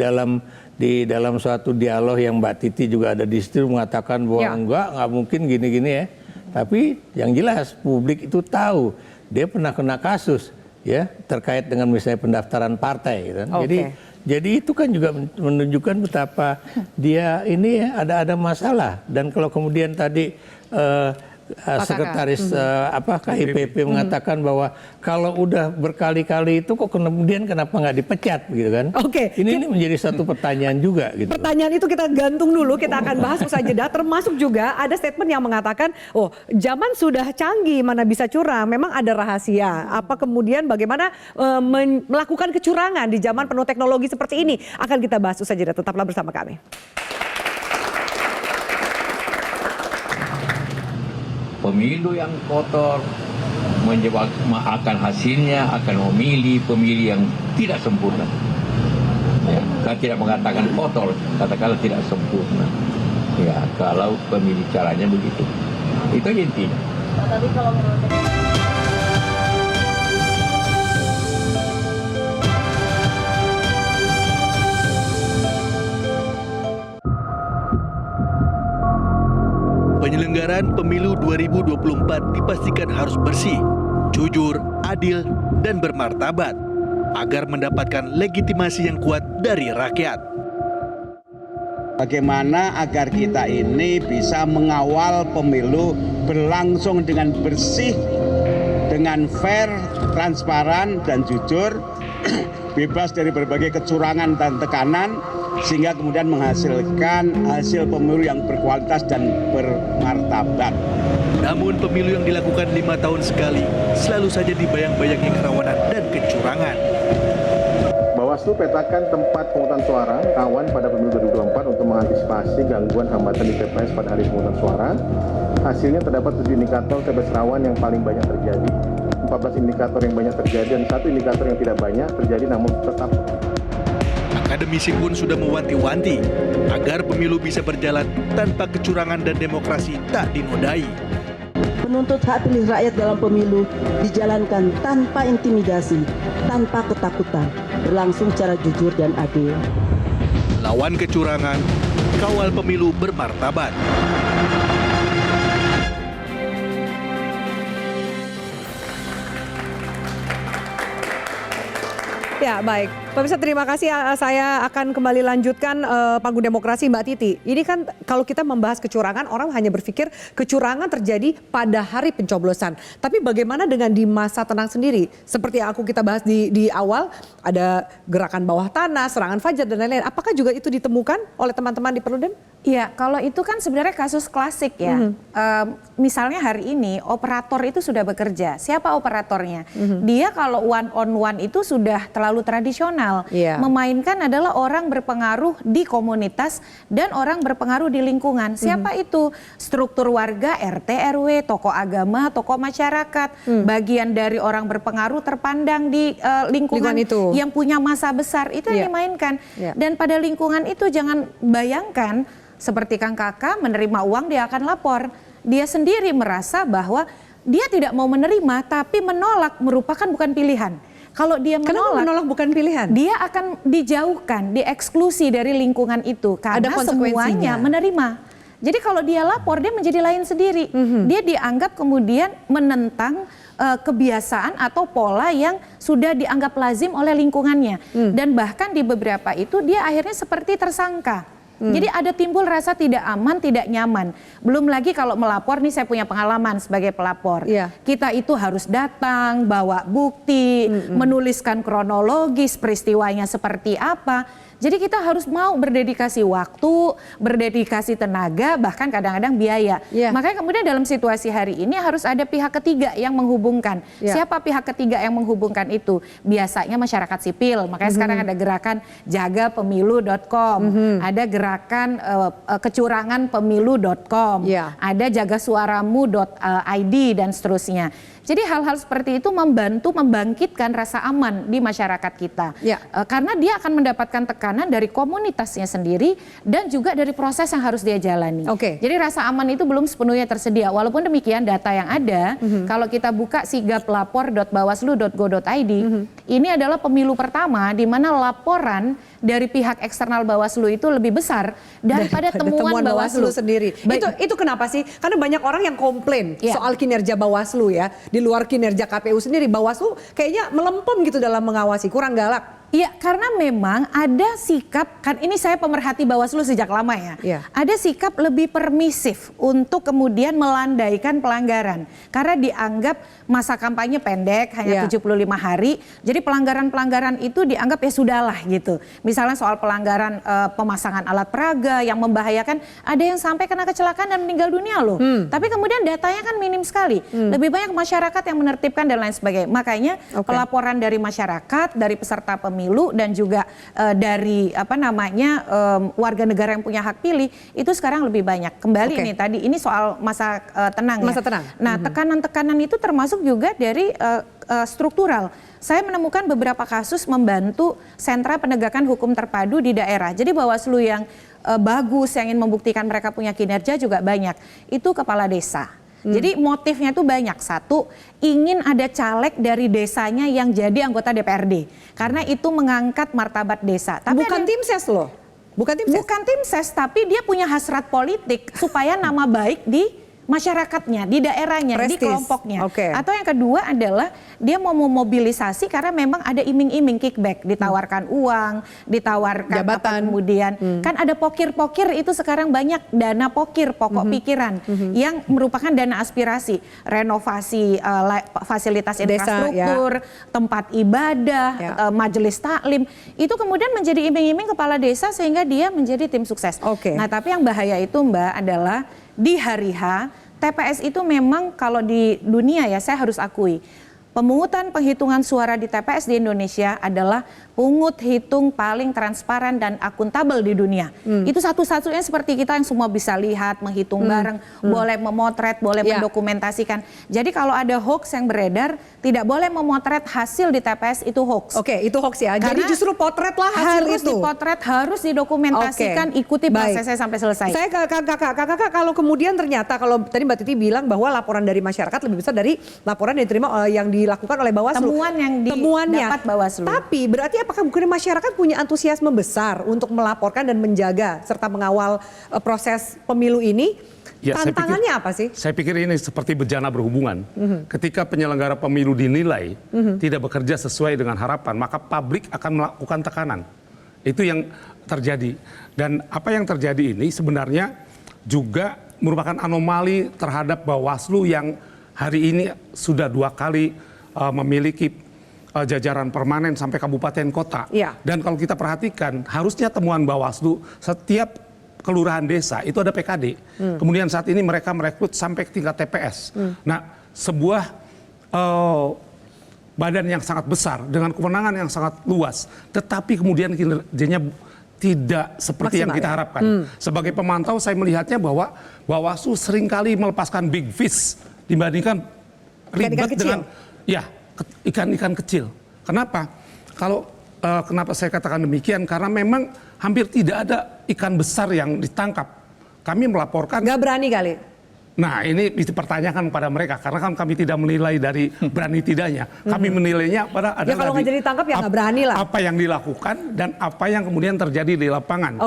Speaker 7: dalam suatu dialog yang Mbak Titi juga ada di situ mengatakan bahwa enggak mungkin gini-gini ya. Tapi yang jelas publik itu tahu dia pernah kena kasus ya terkait dengan misalnya pendaftaran partai kan. Jadi itu kan juga menunjukkan betapa dia ini ya, ada masalah dan kalau kemudian tadi sekretaris KIPP mengatakan bahwa kalau udah berkali-kali itu kok kemudian kenapa nggak dipecat gitu kan? Ini menjadi satu pertanyaan juga gitu.
Speaker 5: Pertanyaan itu kita gantung dulu, kita akan bahas usai jeda. Termasuk juga ada statement yang mengatakan, oh zaman sudah canggih mana bisa curang, memang ada rahasia. Apa kemudian bagaimana melakukan kecurangan di zaman penuh teknologi seperti ini? Akan kita bahas usai jeda. Tetaplah bersama kami.
Speaker 10: Pemilu yang kotor akan hasilnya akan memilih pemilih yang tidak sempurna. Ya, saya tidak mengatakan kotor, katakanlah tidak sempurna. Ya, kalau pemilih caranya begitu, itu aja intinya.
Speaker 4: Tapi kalau
Speaker 1: Penyelenggaraan pemilu 2024 dipastikan harus bersih, jujur, adil, dan bermartabat agar mendapatkan legitimasi yang kuat dari rakyat.
Speaker 2: Bagaimana agar kita ini bisa mengawal pemilu berlangsung dengan bersih, dengan fair, transparan, dan jujur, bebas dari berbagai kecurangan dan tekanan, sehingga kemudian menghasilkan hasil pemilu yang berkualitas dan bermartabat.
Speaker 1: Namun pemilu yang dilakukan 5 tahun sekali selalu saja dibayang-bayangi kerawanan dan kecurangan.
Speaker 3: Bawaslu petakan tempat pemungutan suara rawan pada pemilu 2024 untuk mengantisipasi gangguan hambatan di TPS pada hari pemungutan suara. Hasilnya terdapat 7 indikator TPS rawan yang paling banyak terjadi, 14 indikator yang banyak terjadi, dan 1 indikator yang tidak banyak terjadi namun tetap.
Speaker 1: Akademisi pun sudah mewanti-wanti agar pemilu bisa berjalan tanpa kecurangan dan demokrasi tak dinodai.
Speaker 4: Penuntut hak pilih rakyat dalam pemilu dijalankan tanpa intimidasi, tanpa ketakutan, berlangsung secara jujur dan adil.
Speaker 1: Lawan kecurangan, kawal pemilu bermartabat.
Speaker 5: Ya, baik. Pemirsa, terima kasih. Saya akan kembali lanjutkan Panggung Demokrasi, Mbak Titi. Ini kan kalau kita membahas kecurangan, orang hanya berpikir kecurangan terjadi pada hari pencoblosan. Tapi bagaimana dengan di masa tenang sendiri? Seperti yang kita bahas di awal, ada gerakan bawah tanah, serangan fajar, dan lain-lain. Apakah juga itu ditemukan oleh teman-teman di Perludem?
Speaker 6: Iya, kalau itu kan sebenarnya kasus klasik ya. Misalnya hari ini operator itu sudah bekerja. Siapa operatornya? Dia kalau one on one itu sudah terlalu tradisional. Memainkan adalah orang berpengaruh di komunitas dan orang berpengaruh di lingkungan. Siapa itu? Struktur warga, RT, RW, tokoh agama, tokoh masyarakat. Bagian dari orang berpengaruh terpandang di lingkungan itu, yang punya masa besar. Itu yang dimainkan. Dan pada lingkungan itu jangan bayangkan seperti Kang Kakak menerima uang dia akan lapor. Dia sendiri merasa bahwa dia tidak mau menerima tapi menolak merupakan bukan pilihan. Kalau dia menolak
Speaker 5: bukan pilihan?
Speaker 6: Dia akan dijauhkan, dieksklusi dari lingkungan itu karena semuanya menerima. Jadi kalau dia lapor dia menjadi lain sendiri. Dia dianggap kemudian menentang kebiasaan atau pola yang sudah dianggap lazim oleh lingkungannya. Dan bahkan di beberapa itu dia akhirnya seperti tersangka. Jadi ada timbul rasa tidak aman, tidak nyaman. Belum lagi kalau melapor, nih saya punya pengalaman sebagai pelapor. Kita itu harus datang, bawa bukti, menuliskan kronologis peristiwanya seperti apa. Jadi kita harus mau berdedikasi waktu, berdedikasi tenaga, bahkan kadang-kadang biaya. Makanya kemudian dalam situasi hari ini harus ada pihak ketiga yang menghubungkan. Siapa pihak ketiga yang menghubungkan itu? Biasanya masyarakat sipil. Makanya sekarang ada gerakan jagapemilu.com, ada gerakan kecuranganpemilu.com, ada jagasuaramu.id dan seterusnya. Jadi hal-hal seperti itu membantu membangkitkan rasa aman di masyarakat kita. Karena dia akan mendapatkan tekanan dari komunitasnya sendiri dan juga dari proses yang harus dia jalani. Jadi rasa aman itu belum sepenuhnya tersedia. Walaupun demikian data yang ada, kalau kita buka sigaplapor.bawaslu.go.id, ini adalah pemilu pertama di mana laporan dari pihak eksternal Bawaslu itu lebih besar daripada temuan Bawaslu
Speaker 5: sendiri. Itu kenapa sih? Karena banyak orang yang komplain soal kinerja Bawaslu ya. Di luar kinerja KPU sendiri, Bawaslu kayaknya melempem gitu dalam mengawasi, kurang galak.
Speaker 6: Iya, karena memang ada sikap, kan ini saya pemerhati Bawaslu sejak lama ya. Ada sikap lebih permisif untuk kemudian melandaikan pelanggaran. Karena dianggap masa kampanye pendek, hanya 75 hari. Jadi pelanggaran-pelanggaran itu dianggap ya sudahlah gitu. Misalnya soal pelanggaran pemasangan alat peraga yang membahayakan, ada yang sampai kena kecelakaan dan meninggal dunia loh. Tapi kemudian datanya kan minim sekali. Lebih banyak masyarakat yang menertibkan dan lain sebagainya. Makanya pelaporan dari masyarakat, dari peserta pemilu pemilu dan juga dari warga negara yang punya hak pilih itu sekarang lebih banyak. Kembali nih tadi ini soal masa tenang.
Speaker 5: Masa tenang.
Speaker 6: Nah, tekanan-tekanan itu termasuk juga dari struktural. Saya menemukan beberapa kasus membantu sentra penegakan hukum terpadu di daerah. Jadi Bawaslu yang bagus, yang ingin membuktikan mereka punya kinerja juga banyak. Itu kepala desa. Jadi motifnya tuh banyak. Satu, ingin ada caleg dari desanya yang jadi anggota DPRD. Karena itu mengangkat martabat desa. Tapi
Speaker 5: bukan tim ses loh. Bukan tim ses, tapi dia punya hasrat politik supaya nama baik di masyarakatnya, di daerahnya, di kelompoknya. Atau yang kedua adalah dia mau memobilisasi karena memang ada iming-iming kickback, ditawarkan uang, ditawarkan jabatan, kemudian kan ada pokir-pokir itu sekarang banyak dana pokir, pokok pikiran yang merupakan dana aspirasi, renovasi fasilitas infrastruktur, tempat ibadah, majelis taklim, itu kemudian menjadi iming-iming kepala desa sehingga dia menjadi tim sukses. Nah, tapi yang bahaya itu Mbak adalah di hari H, TPS itu memang kalau di dunia ya saya harus akui, pemungutan penghitungan suara di TPS di Indonesia adalah pungut hitung paling transparan dan akuntabel di dunia. Itu satu-satunya seperti kita yang semua bisa lihat, menghitung bareng, boleh memotret, boleh mendokumentasikan. Jadi kalau ada hoax yang beredar, tidak boleh memotret hasil di TPS itu hoax. Itu hoax ya. Jadi justru potretlah hasil
Speaker 6: harus
Speaker 5: itu.
Speaker 6: Dipotret, harus didokumentasikan, ikuti prosesnya sampai selesai.
Speaker 5: Saya kakak kalau kemudian ternyata kalau tadi Mbak Titi bilang bahwa laporan dari masyarakat lebih besar dari laporan yang diterima yang dilakukan oleh Bawaslu.
Speaker 6: Temuan yang didapat Bawaslu.
Speaker 5: Tapi berarti apakah mungkin masyarakat punya antusiasme besar untuk melaporkan dan menjaga serta mengawal proses pemilu ini? Ya, tantangannya apa sih?
Speaker 9: Saya pikir ini seperti bejana berhubungan. Ketika penyelenggara pemilu dinilai tidak bekerja sesuai dengan harapan, maka publik akan melakukan tekanan. Itu yang terjadi. Dan apa yang terjadi ini sebenarnya juga merupakan anomali terhadap Bawaslu yang hari ini sudah 2 kali memiliki jajaran permanen sampai kabupaten kota. Dan kalau kita perhatikan, harusnya temuan Bawaslu setiap kelurahan desa itu ada PKD. Kemudian saat ini mereka merekrut sampai ke tingkat TPS. Nah, sebuah badan yang sangat besar dengan kewenangan yang sangat luas, tetapi kemudian kinerjanya tidak seperti yang kita harapkan. Sebagai pemantau saya melihatnya bahwa Bawaslu seringkali melepaskan big fish dibandingkan ribet dengan ikan-ikan kecil. Kenapa? Kenapa saya katakan demikian? Karena memang hampir tidak ada ikan besar yang ditangkap. Kami melaporkan.
Speaker 5: Nggak berani kali?
Speaker 9: Nah, ini dipertanyakan pada mereka. Karena kan kami tidak menilai dari berani tidaknya. Kami menilainya pada ada
Speaker 5: kalau nggak jadi ditangkap ya nggak berani lah. Apa
Speaker 9: yang dilakukan dan apa yang kemudian terjadi di lapangan.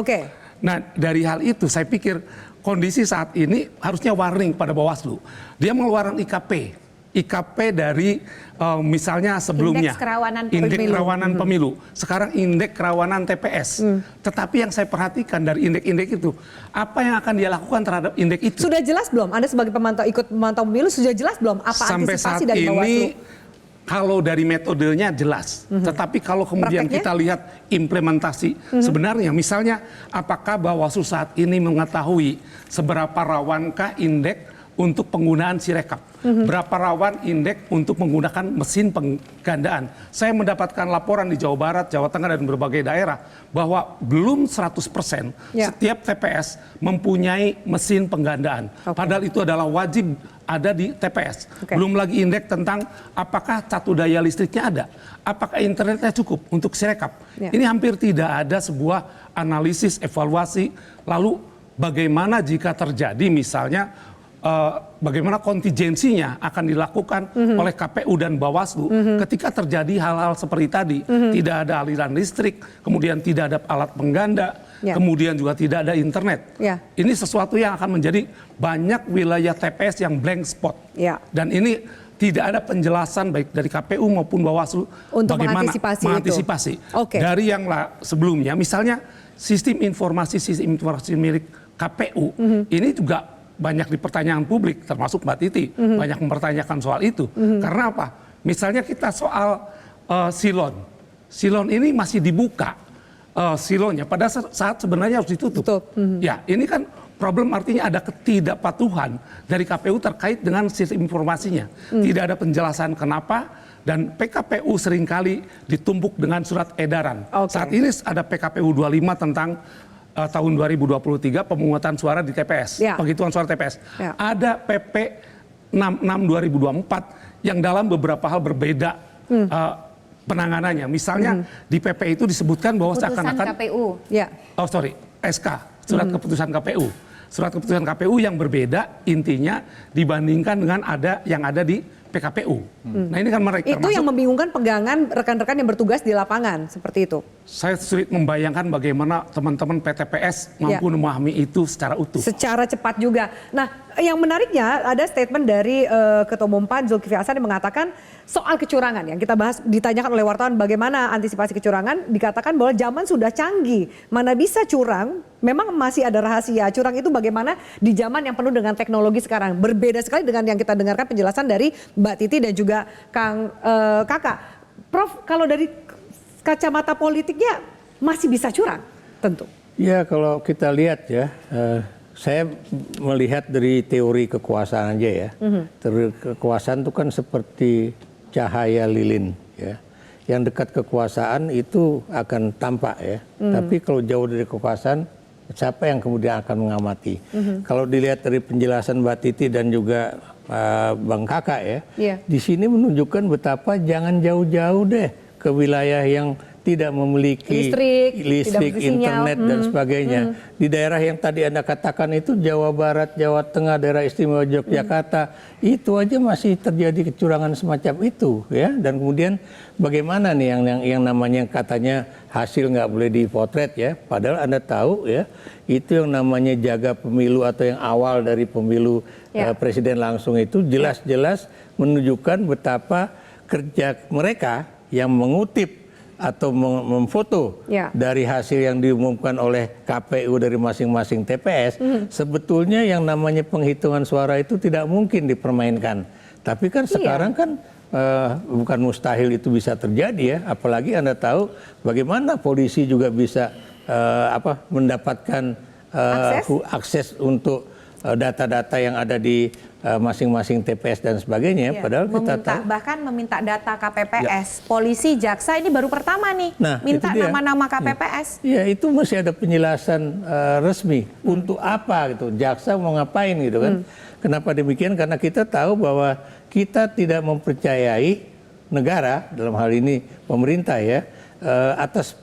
Speaker 9: Nah, dari hal itu saya pikir kondisi saat ini harusnya warning pada Bawaslu. Dia mengeluarkan IKP dari misalnya sebelumnya indeks kerawanan pemilu, sekarang indeks kerawanan TPS. Tetapi yang saya perhatikan dari indeks itu, apa yang akan dia lakukan terhadap indeks itu?
Speaker 5: Sudah jelas belum? Anda sebagai ikut memantau pemilu sudah jelas belum apa
Speaker 9: sampai
Speaker 5: antisipasi
Speaker 9: saat
Speaker 5: dari Bawaslu?
Speaker 9: Ini, kalau dari metodenya jelas, tetapi kalau kemudian kita lihat implementasi sebenarnya, misalnya apakah Bawaslu saat ini mengetahui seberapa rawankah indeks untuk penggunaan Sirekap, berapa rawan indeks untuk menggunakan mesin penggandaan. Saya mendapatkan laporan di Jawa Barat, Jawa Tengah dan berbagai daerah bahwa belum 100% setiap TPS mempunyai mesin penggandaan. Padahal itu adalah wajib ada di TPS. Belum lagi indeks tentang apakah catu daya listriknya ada, apakah internetnya cukup untuk Sirekap. Ini hampir tidak ada sebuah analisis, evaluasi, lalu bagaimana jika terjadi misalnya bagaimana kontingensinya akan dilakukan oleh KPU dan Bawaslu ketika terjadi hal-hal seperti tadi. Tidak ada aliran listrik, kemudian tidak ada alat pengganda, kemudian juga tidak ada internet. Ini sesuatu yang akan menjadi banyak wilayah TPS yang blank spot. Dan ini tidak ada penjelasan baik dari KPU maupun Bawaslu
Speaker 5: untuk
Speaker 9: bagaimana
Speaker 5: mengantisipasi.
Speaker 9: Dari yang sebelumnya. Misalnya sistem informasi milik KPU ini juga banyak dipertanyakan publik, termasuk Mbak Titi banyak mempertanyakan soal itu. Karena apa? Misalnya kita soal silon ini masih dibuka silonnya pada saat sebenarnya harus ditutup. Ya, ini kan problem, artinya ada ketidakpatuhan dari KPU terkait dengan sistem informasinya. Tidak ada penjelasan kenapa Dan PKPU seringkali ditumpuk dengan surat edaran. Saat ini ada PKPU 25 tentang tahun 2023 pemungutan suara di TPS, penghitungan suara TPS. Ada PP 66 2024 yang dalam beberapa hal berbeda penanganannya. Misalnya di PP itu disebutkan bahwa seakan-akan
Speaker 6: KPU.
Speaker 9: SK, surat keputusan KPU. Surat keputusan KPU yang berbeda intinya dibandingkan dengan yang ada di PKPU. Nah ini kan mereka
Speaker 5: itu yang membingungkan pegangan rekan-rekan yang bertugas di lapangan seperti itu.
Speaker 9: Saya sulit membayangkan bagaimana teman-teman PTPS mampu memahami itu secara utuh.
Speaker 5: Secara cepat juga. Nah, yang menariknya ada statement dari Ketua Umum PAN Zulkifli Hasan yang mengatakan soal kecurangan yang kita bahas, ditanyakan oleh wartawan bagaimana antisipasi kecurangan, dikatakan bahwa zaman sudah canggih, mana bisa curang, memang masih ada rahasia. Curang itu bagaimana di zaman yang penuh dengan teknologi sekarang. Berbeda sekali dengan yang kita dengarkan penjelasan dari Mbak Titi dan juga Kang Kakak. Prof, kalau dari kacamata politiknya masih bisa curang tentu.
Speaker 7: Ya kalau kita lihat ya, saya melihat dari teori kekuasaan aja ya. Teori kekuasaan itu kan seperti cahaya lilin ya. Yang dekat kekuasaan itu akan tampak ya. Tapi kalau jauh dari kekuasaan, siapa yang kemudian akan mengamati? Kalau dilihat dari penjelasan Mbak Titi dan juga Bang Kakak ya, di sini menunjukkan betapa jangan jauh-jauh deh ke wilayah yang tidak memiliki listrik, internet dan sebagainya. Di daerah yang tadi Anda katakan itu Jawa Barat, Jawa Tengah, daerah istimewa Yogyakarta, itu aja masih terjadi kecurangan semacam itu ya. Dan kemudian bagaimana nih yang namanya katanya hasil nggak boleh dipotret ya. Padahal Anda tahu ya, itu yang namanya jaga pemilu atau yang awal dari pemilu presiden langsung itu jelas-jelas menunjukkan betapa kerja mereka yang mengutip atau memfoto dari hasil yang diumumkan oleh KPU dari masing-masing TPS, sebetulnya yang namanya penghitungan suara itu tidak mungkin dipermainkan. Tapi kan sekarang kan bukan mustahil itu bisa terjadi ya, apalagi Anda tahu bagaimana polisi juga bisa mendapatkan akses untuk data-data yang ada di masing-masing TPS dan sebagainya. Padahal kita tahu
Speaker 6: bahkan meminta data KPPS, polisi, jaksa ini baru pertama nih minta nama-nama KPPS.
Speaker 7: Iya itu mesti ada penjelasan resmi untuk apa gitu. Jaksa mau ngapain gitu kan? Kenapa demikian? Karena kita tahu bahwa kita tidak mempercayai negara dalam hal ini pemerintah ya. Atas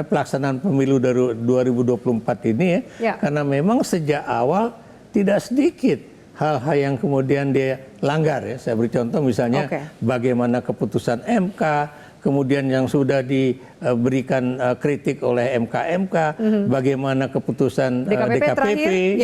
Speaker 7: pelaksanaan pemilu dari 2024 ini ya. Karena memang sejak awal tidak sedikit hal-hal yang kemudian dia langgar ya. Saya beri contoh misalnya bagaimana keputusan MK, kemudian yang sudah diberikan kritik oleh MK, bagaimana keputusan DKPP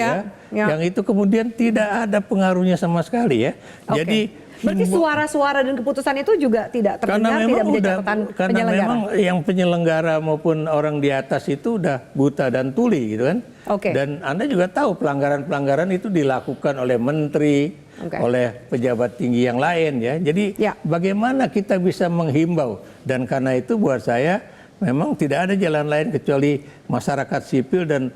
Speaker 7: yang itu kemudian tidak ada pengaruhnya sama sekali ya. Jadi
Speaker 5: berarti suara-suara dan keputusan itu juga tidak terdengar, tidak menjadi catatan penyelenggara.
Speaker 7: Karena memang yang penyelenggara maupun orang di atas itu udah buta dan tuli gitu kan. Dan Anda juga tahu pelanggaran-pelanggaran itu dilakukan oleh menteri, oleh pejabat tinggi yang lain ya. Jadi bagaimana kita bisa menghimbau, dan karena itu buat saya memang tidak ada jalan lain kecuali masyarakat sipil dan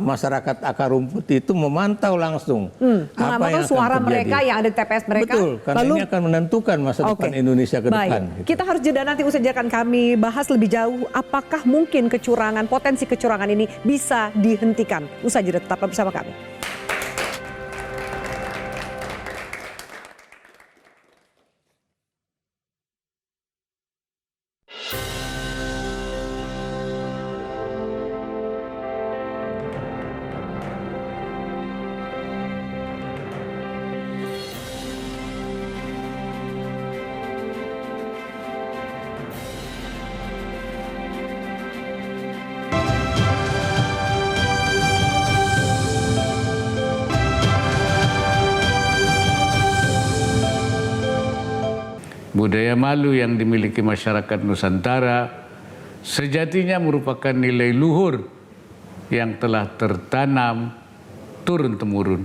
Speaker 7: masyarakat akar rumput itu memantau langsung apa yang
Speaker 5: suara
Speaker 7: akan terjadi.
Speaker 5: Mereka yang ada di TPS mereka.
Speaker 7: Betul, karena ini akan menentukan masa depan Indonesia ke depan.
Speaker 5: Gitu. Kita harus jeda, nanti usai jeda kami bahas lebih jauh apakah mungkin kecurangan, potensi kecurangan ini bisa dihentikan. Usai jeda, tetaplah bersama kami.
Speaker 11: Budaya malu yang dimiliki masyarakat Nusantara sejatinya merupakan nilai luhur yang telah tertanam turun-temurun.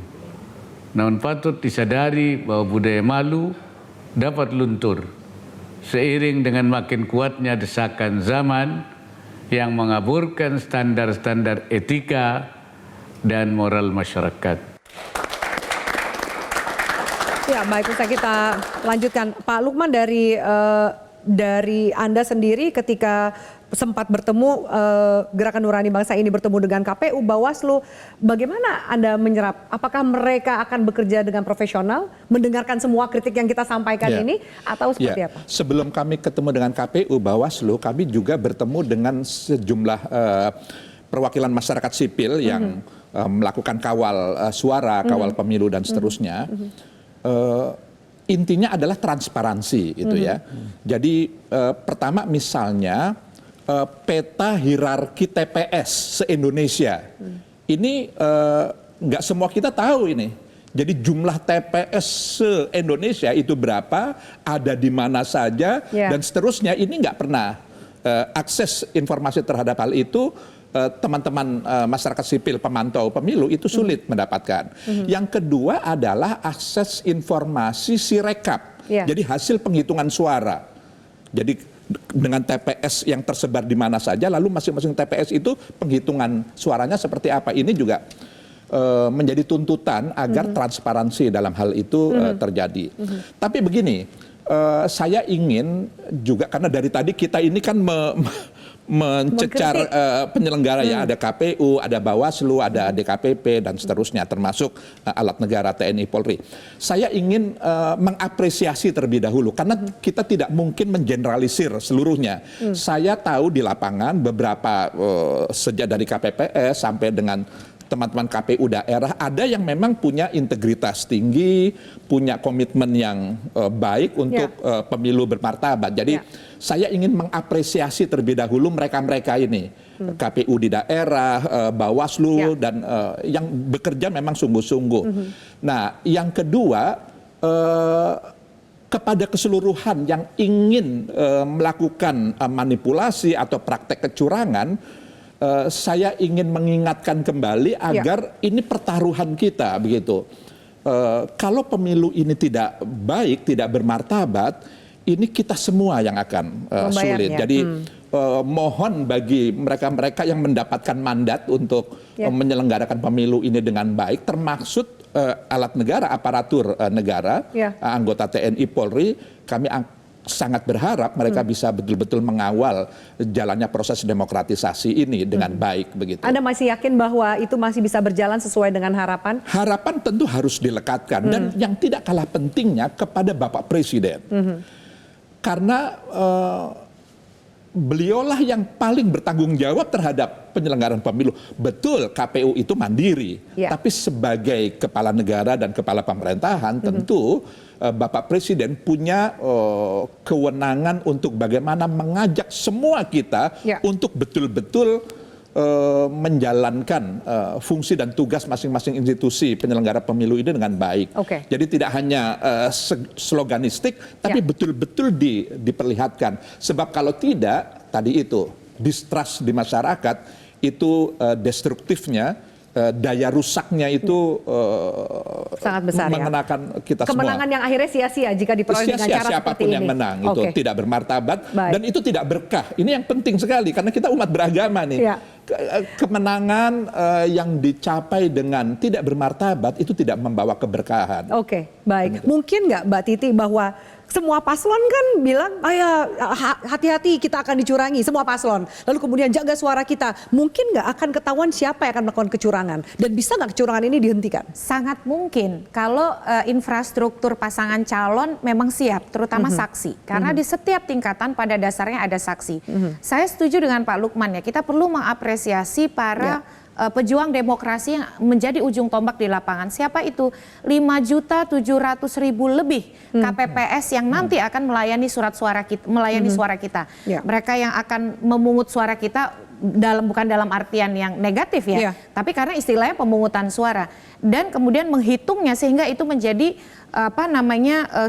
Speaker 11: Namun patut disadari bahwa budaya malu dapat luntur seiring dengan makin kuatnya desakan zaman yang mengaburkan standar-standar etika dan moral masyarakat.
Speaker 5: Ya, baik, bisa kita lanjutkan. Pak Lukman, dari Anda sendiri ketika sempat bertemu Gerakan Nurani Bangsa ini bertemu dengan KPU, Bawaslu, bagaimana Anda menyerap? Apakah mereka akan bekerja dengan profesional, mendengarkan semua kritik yang kita sampaikan ini, atau seperti apa?
Speaker 8: Sebelum kami ketemu dengan KPU, Bawaslu, kami juga bertemu dengan sejumlah perwakilan masyarakat sipil yang melakukan kawal suara, kawal pemilu dan seterusnya. Intinya adalah transparansi gitu ya. Jadi pertama misalnya peta hierarki TPS se-Indonesia. Ini nggak semua kita tahu ini. Jadi jumlah TPS se-Indonesia itu berapa, ada di mana saja, dan seterusnya. Ini nggak pernah akses informasi terhadap hal itu. Teman-teman masyarakat sipil pemantau pemilu itu sulit mendapatkan. Yang kedua adalah akses informasi Sirekap. Jadi hasil penghitungan suara. Jadi dengan TPS yang tersebar di mana saja, lalu masing-masing TPS itu penghitungan suaranya seperti apa. Ini juga menjadi tuntutan agar transparansi dalam hal itu terjadi. Tapi begini, saya ingin juga, karena dari tadi kita ini kan mencecar penyelenggara ya, ada KPU, ada Bawaslu, ada DKPP dan seterusnya, termasuk alat negara TNI Polri. Saya ingin mengapresiasi terlebih dahulu karena kita tidak mungkin mengeneralisir seluruhnya. Saya tahu di lapangan beberapa sejak dari KPPS sampai dengan teman-teman KPU daerah, ada yang memang punya integritas tinggi, punya komitmen yang baik untuk pemilu bermartabat. Jadi saya ingin mengapresiasi terlebih dahulu mereka-mereka ini, KPU di daerah, Bawaslu, dan yang bekerja memang sungguh-sungguh. Nah, yang kedua, kepada keseluruhan yang ingin melakukan manipulasi atau praktek kecurangan, saya ingin mengingatkan kembali agar ini pertaruhan kita begitu. Kalau pemilu ini tidak baik, tidak bermartabat, ini kita semua yang akan sulit. Jadi mohon bagi mereka-mereka yang mendapatkan mandat untuk menyelenggarakan pemilu ini dengan baik, termaksud alat negara, aparatur negara, anggota TNI Polri, kami sangat berharap mereka bisa betul-betul mengawal jalannya proses demokratisasi ini dengan baik begitu.
Speaker 5: Anda masih yakin bahwa itu masih bisa berjalan sesuai dengan harapan?
Speaker 8: Harapan tentu harus dilekatkan dan yang tidak kalah pentingnya kepada Bapak Presiden. Karena beliaulah yang paling bertanggung jawab terhadap penyelenggaraan pemilu. Betul, KPU itu mandiri, tapi sebagai kepala negara dan kepala pemerintahan tentu Bapak Presiden punya kewenangan untuk bagaimana mengajak semua kita untuk betul-betul menjalankan fungsi dan tugas masing-masing institusi penyelenggara pemilu ini dengan baik. Jadi tidak hanya sloganistik, tapi betul-betul diperlihatkan. Sebab kalau tidak, tadi itu distrust di masyarakat itu destruktifnya, daya rusaknya itu
Speaker 5: sangat besar,
Speaker 8: mengenakan kita semua.
Speaker 5: Kemenangan yang akhirnya sia-sia jika diperoleh dengan cara
Speaker 8: siapapun
Speaker 5: seperti
Speaker 8: yang
Speaker 5: ini.
Speaker 8: menang itu tidak bermartabat dan itu tidak berkah. Ini yang penting sekali karena kita umat beragama nih. Kemenangan yang dicapai dengan tidak bermartabat itu tidak membawa keberkahan.
Speaker 5: Baik. Mungkin nggak Mbak Titi bahwa semua paslon kan bilang, hati-hati kita akan dicurangi, semua paslon. Lalu kemudian jaga suara kita. Mungkin nggak akan ketahuan siapa yang akan melakukan kecurangan. Dan bisa nggak kecurangan ini dihentikan?
Speaker 6: Sangat mungkin kalau infrastruktur pasangan calon memang siap, terutama saksi. Karena di setiap tingkatan pada dasarnya ada saksi. Saya setuju dengan Pak Lukman ya, kita perlu mengapresiasi para pejuang demokrasi yang menjadi ujung tombak di lapangan. Siapa itu? 5.700.000 lebih KPPS yang nanti akan melayani surat suara kita, melayani suara kita. Mereka yang akan memungut suara kita bukan dalam artian yang negatif ya, tapi karena istilahnya pemungutan suara dan kemudian menghitungnya sehingga itu menjadi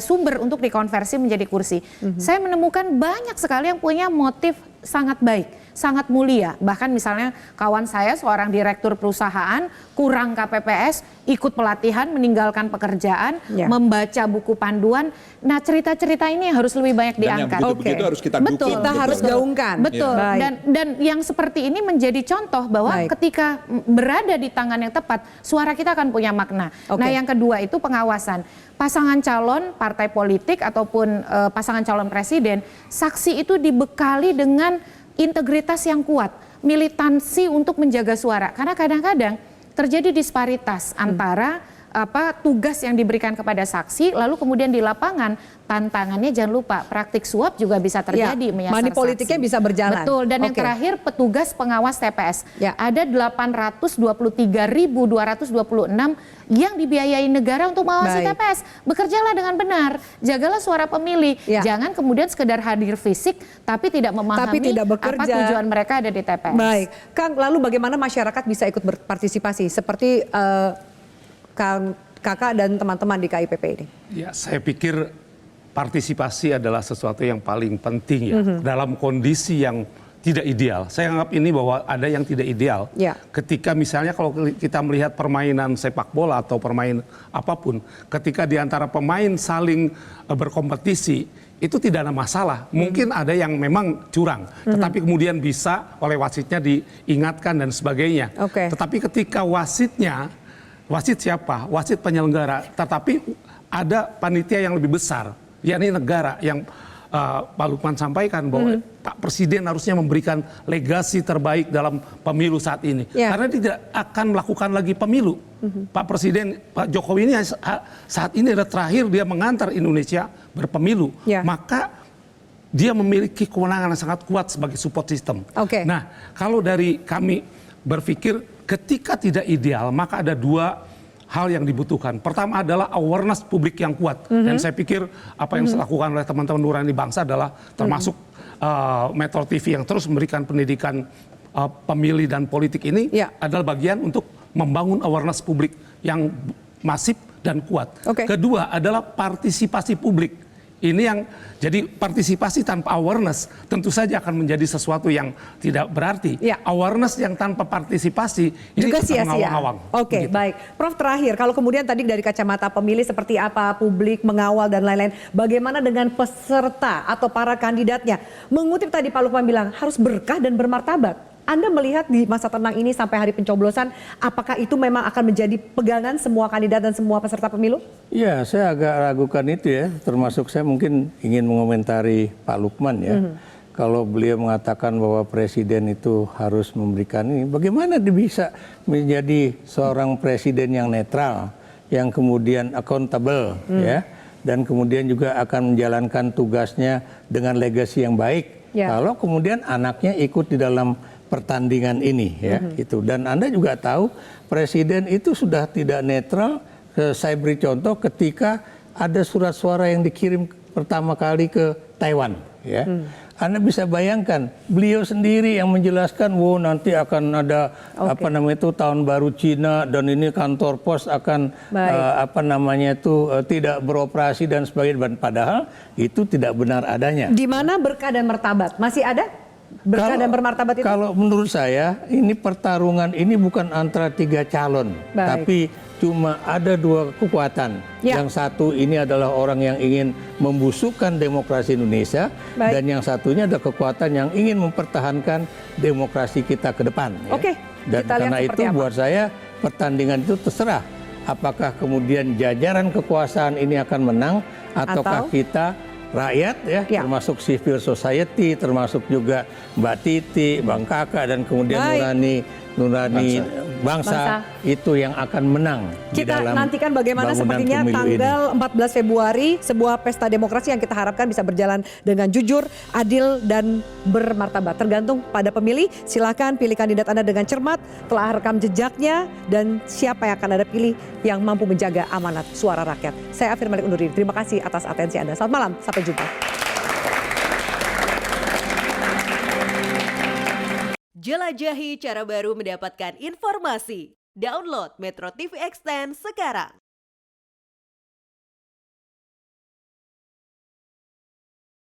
Speaker 6: sumber untuk dikonversi menjadi kursi. Saya menemukan banyak sekali yang punya motif sangat baik, sangat mulia. Bahkan misalnya kawan saya seorang direktur perusahaan kurang KPPS, ikut pelatihan, meninggalkan pekerjaan, membaca buku panduan. Nah, cerita-cerita ini harus lebih banyak diangkat.
Speaker 8: Dan yang begitu harus kita dukung.
Speaker 6: Betul.
Speaker 5: Kita harus gaungkan.
Speaker 6: Betul. Dan yang seperti ini menjadi contoh bahwa ketika berada di tangan yang tepat, suara kita akan punya makna. Nah, yang kedua itu pengawasan. Pasangan calon partai politik ataupun pasangan calon presiden, saksi itu dibekali dengan integritas yang kuat, militansi untuk menjaga suara. Karena kadang-kadang terjadi disparitas antara tugas yang diberikan kepada saksi, lalu kemudian di lapangan tantangannya jangan lupa praktik suap juga bisa terjadi, menyasar
Speaker 5: money politiknya
Speaker 6: saksi.
Speaker 5: bisa berjalan.
Speaker 6: Betul. Dan yang terakhir petugas pengawas TPS, ada 823.226 yang dibiayai negara untuk mengawasi TPS. Bekerjalah dengan benar, jagalah suara pemilih, jangan kemudian sekedar hadir fisik tapi tidak memahami apa tujuan mereka ada di TPS.
Speaker 5: Baik, Kang, lalu bagaimana masyarakat bisa ikut berpartisipasi seperti Kang Kakak dan teman-teman di KIPP ini?
Speaker 9: Ya, saya pikir partisipasi adalah sesuatu yang paling penting ya dalam kondisi yang tidak ideal. Saya anggap ini bahwa ada yang tidak ideal. Ketika misalnya kalau kita melihat permainan sepak bola atau permainan apapun, ketika di antara pemain saling berkompetisi, itu tidak ada masalah. Mungkin ada yang memang curang, tetapi kemudian bisa oleh wasitnya diingatkan dan sebagainya. Tetapi ketika wasitnya, wasit siapa? Wasit penyelenggara. Tetapi ada panitia yang lebih besar, yakni negara yang Pak Lukman sampaikan bahwa Pak Presiden harusnya memberikan legasi terbaik dalam pemilu saat ini. Karena tidak akan melakukan lagi pemilu. Pak Presiden, Pak Jokowi ini saat ini adalah terakhir dia mengantar Indonesia berpemilu. Maka dia memiliki kewenangan yang sangat kuat sebagai support system. Nah, kalau dari kami berpikir ketika tidak ideal, maka ada dua hal yang dibutuhkan. Pertama adalah awareness publik yang kuat. Dan saya pikir apa yang dilakukan oleh teman-teman Nurani Bangsa adalah termasuk Metro TV yang terus memberikan pendidikan pemilih dan politik ini adalah bagian untuk membangun awareness publik yang masif dan kuat. Kedua adalah partisipasi publik. Ini yang jadi partisipasi tanpa awareness tentu saja akan menjadi sesuatu yang tidak berarti. Awareness yang tanpa partisipasi ini
Speaker 5: juga sia-sia.
Speaker 9: mengawang-awang.
Speaker 5: Baik. Prof, terakhir, kalau kemudian tadi dari kacamata pemilih seperti apa, publik, mengawal dan lain-lain, bagaimana dengan peserta atau para kandidatnya? Mengutip tadi Pak Lukman bilang harus berkah dan bermartabat. Anda melihat di masa tenang ini sampai hari pencoblosan, apakah itu memang akan menjadi pegangan semua kandidat dan semua peserta pemilu?
Speaker 7: Ya, saya agak ragukan itu ya, termasuk saya mungkin ingin mengomentari Pak Lukman ya. Kalau beliau mengatakan bahwa presiden itu harus memberikan ini, bagaimana dia bisa menjadi seorang presiden yang netral, yang kemudian accountable ya, dan kemudian juga akan menjalankan tugasnya dengan legasi yang baik. Kalau kemudian anaknya ikut di dalam pertandingan ini ya itu, dan Anda juga tahu presiden itu sudah tidak netral. Saya beri contoh ketika ada surat suara yang dikirim pertama kali ke Taiwan ya. Anda bisa bayangkan beliau sendiri yang menjelaskan, wow nanti akan ada apa namanya itu tahun baru Cina dan ini kantor pos akan apa namanya itu tidak beroperasi dan sebagainya, padahal itu tidak benar adanya.
Speaker 5: Di mana berkah dan martabat? Masih ada? Berkah dan bermartabat itu?
Speaker 7: Kalau menurut saya ini pertarungan ini bukan antara 3 calon, tapi cuma ada 2 kekuatan. Yang satu ini adalah orang yang ingin membusukkan demokrasi Indonesia, dan yang satunya ada kekuatan yang ingin mempertahankan demokrasi kita ke depan. Dan karena itu buat saya pertandingan itu terserah apakah kemudian jajaran kekuasaan ini akan menang ataukah kita rakyat ya, termasuk civil society, termasuk juga Mbak Titi, Bang Kakak, dan kemudian Nurani Bangsa itu yang akan menang.
Speaker 5: Kita nantikan bagaimana sepertinya tanggal 14 Februari sebuah pesta demokrasi yang kita harapkan bisa berjalan dengan jujur, adil, dan bermartabat. Tergantung pada pemilih. Silakan pilih kandidat Anda dengan cermat, telah rekam jejaknya, dan siapa yang akan Anda pilih yang mampu menjaga amanat suara rakyat. Saya Afir Malik undur diri. Terima kasih atas atensi Anda. Selamat malam, sampai jumpa.
Speaker 12: Jelajahi cara baru mendapatkan informasi. Download Metro TV Extend sekarang.